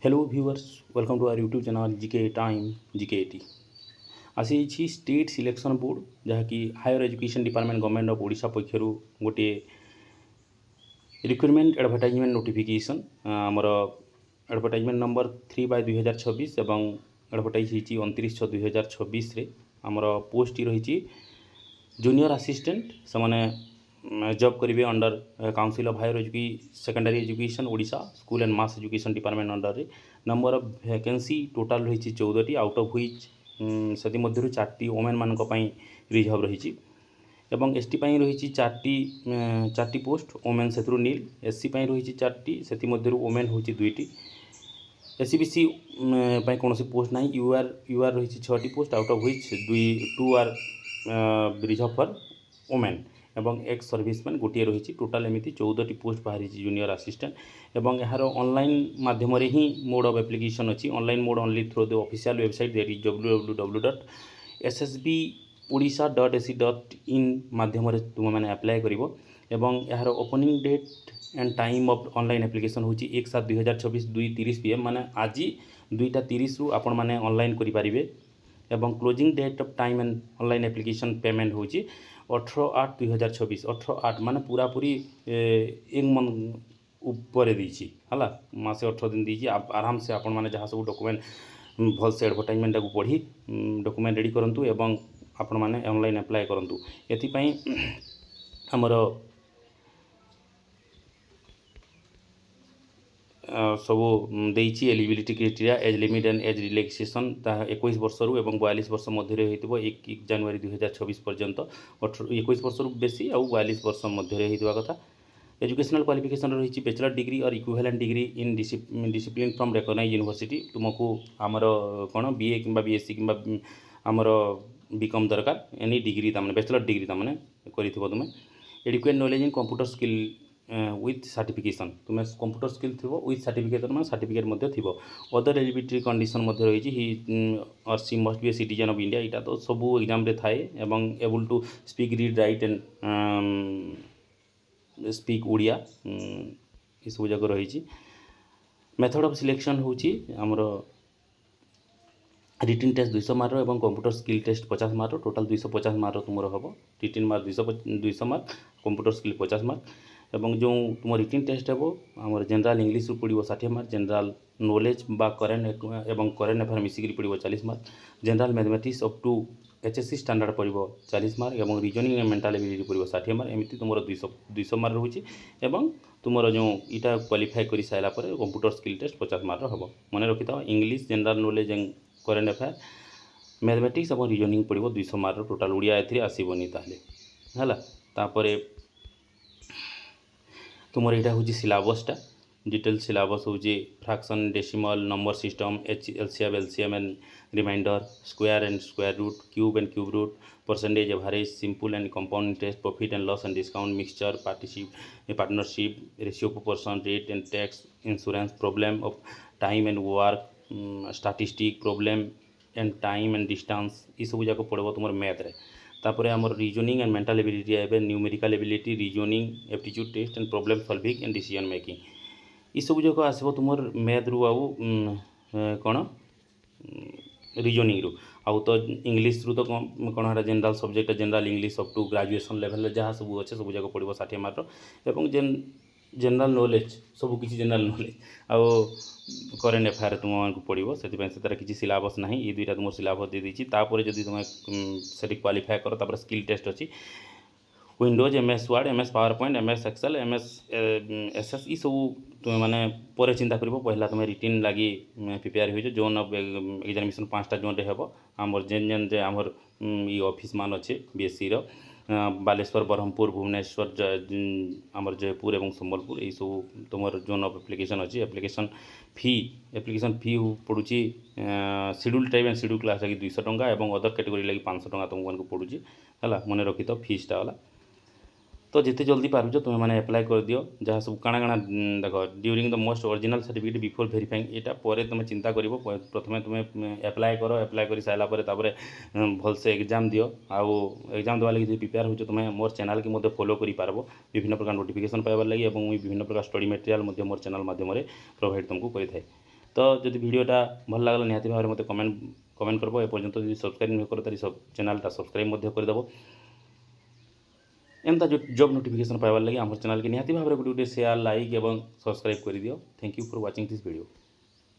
Hello viewers, welcome to our YouTube channel GK time जीके80। आसी state selection board जहाँकि higher education department government of Odisha पक्षर गोटे recruitment advertisement notification आमर advertisement number 3/2026 और advertise होती 29/6/2026 आमर पोस्ट रही जूनियर असिस्टेंट से जॉब करेंगे under council of higher secondary education Odisha school and mass education department under रे नंबर ऑफ वैकेंसी टोटाल रही 14टी आउट ऑफ व्हिच से 4टी वोमेन मान रिजर्व रही एवं एसटी रही 4टी पोस्ट वोमेन से नील एससी रही 4टी से वोमेन हूँ 2टी एससीबीसी कौन पोस्ट ना यूआर रही 6टी post out of which 2 are reserved for women एवं एक्स सर्विसमैन गोटे रही टोटाल एमती 14टी पोस्ट बाहरी जूनियर असिस्टेंट एवं यार ऑनलाइन माध्यम ही मोड ऑफ एप्लिकेशन अच्छी online mode only through the official website that is www.ssbodisa.ac.in माध्यम तुम मैंने अप्लाई कर यार opening date and time of online application हूँ 1/7/2026 2:30 PM माने आज 2:30 रु आपण मैंने ऑनलाइन करें एवं closing date of time and online application payment हूँ 18/8/2026 18/8 माने पूरा पूरी एक मंथ ऊपर देती है मासे 18 दिन दीजिए आप आराम से आपण मैंने जहाँ सब डॉक्यूमेंट भल से एडवर्टाइजमेंट को पढ़ी डॉक्यूमेंट रेडी करूँ एवं आपण मैंने ऑनलाइन अप्लाई करूँ ये आमर सबू देती eligibility criteria age limit and age relaxation 21 वर्ष रु 42 वर्ष मध्य 1 जनवरी 2026 पर्यंत 21 वर्ष रु बेसी और 42 वर्ष मध्य होता कथा एजुकेशनल क्वालिफिकेशन रही बैचलर डिग्री और equivalent degree in discipline from recognised university तुमको आमर कौन बीए कि बीएससी कि आमर बीकॉम दरकार एनी डिग्री तमें बैचलर डिग्री तमें कर तुम्हें adequate knowledge in computer skill with certification तुम्हें कंप्यूटर स्किल थी विथ सर्टिफिकेट मैं सर्टिफिकेट थी अदर एलिजिबिलिटी कंडीशन रही ही और she must be a citizen of India यहाँ तो सबू एग्जाम थाए able to speak read write and speak Odia ये सब जाक रही मेथड ऑफ सिलेक्शन हूँ आमर रिटिन टेस्ट 200 मार्क और computer skill test 50 mark total 250 mark तुम हम रिटिन mark 200 mark computer skill 50 mark एवं जो तुम रिटिन टेस्ट हे आम जनरल इंग्लीश पड़ो 60 मार्क जनरल नॉलेज बा करेन्ट एवं करेन्ट अफेयर मिसिक पड़ो 40 mark general mathematics up to HSC standard पड़ो 40 मार्क और रीजनिंग एंड मेंटल एबिलिटी पड़ो 60 मार्क एमती तुम 200 मार्क रोचे एवं तुम जो इटा क्वालिफाई कर सारापर कंप्यूटर स्किल टेस्ट 50 मार्क हम मन रखी था English general knowledge and current affair mathematics और रीजनिंग पड़ो 200 मार्क टोटाल ओडिया आसबनी ताल तापर तुम यहाँ हूँ सिलेबसटा डिटेल सिलेबस हूँ fraction decimal number system LCM LCM and remainder square and square root cube and cube root percentage average simple and compound interest profit and loss and discount mixture partnership ratio person rate and tax insurance problem of time and work statistic problem and time and distance ये सब जाक पड़ो तुम math रे तापर आमर reasoning and mental ability आए numerical ability reasoning aptitude test and problem solving and decision making ये सब जाक आसो तुम मैथ रु आउ कौन रीजनिंग रु आउ तो इंग्लीश रु तो कौन है general subject general English up to graduation level जहाँ सब अच्छे सब जाक पड़ो 60 मार्क और जनरल नॉलेज सब किसी जनरल नॉलेज आउ करेन्ट अफेयर तुमको पड़ो से किसी सिलेबस ना ये दुईटा तुम सिलेबस दे देती जब तुम से क्वालिफाए कर स्किल टेस्ट अच्छी windows MS Word MS PowerPoint MS Excel MS SS ये सब तुम्हें माने पर चिंता कर पहला तुम्हें रिटिन लगी प्रिपेयर हो जोन ऑफ एग्जामिनेशन 5टा जोन रे हेबो आमर जेन जेन जे आमर ये ऑफिस मान अच्छे BSc रो बालेश्वर ब्रह्मपुर भुवनेश्वर आमर जयपुर और संबलपुर यही सब तुम जोन ऑफ एप्लिकेशन अच्छी एप्लिकेशन फी पड़ुची शेड्यूल टाइप एंड शेड्यूल क्लास लगी 200 टंका और अदर कैटेगरी लगी 500 टंका तुमको पड़ुची है मन रखी तो फीसटा वाला तो जिते जल्दी पार्छ तुम्हें मैंने अप्लाई कर दियो जहाँ सब काଣା काଣା देख during the most original certificate before verifying यहाँ पर तुम चिंता कर प्रथम तुम्हें अप्लाई कर सारापर भलसे एग्जाम दियो आउ एग्जाम देवा लगी प्रिपेयर हो तुम्हें मोर चैनल की फॉलो कर पार विभिन्न प्रकार नोटिफिकेशन पाइबार लगी और विभिन्न प्रकार स्टडी मटेरियल मोर चैनल माध्यम प्रोवाइड तुमको करें तो जदि भिडटा भल लगला निहाती भाव मत कमेंट करब एपर्यंत जो सब्सक्राइब न कर तारी चैनलटा सब्सक्राइब करदेव एमता जो जॉब नोटिफिकेशन पाइबार लगे आम चैनल के निहाती भाव गोटे शेयर लाइक और सब्सक्राइब कर दियो। Thank you for watching this video.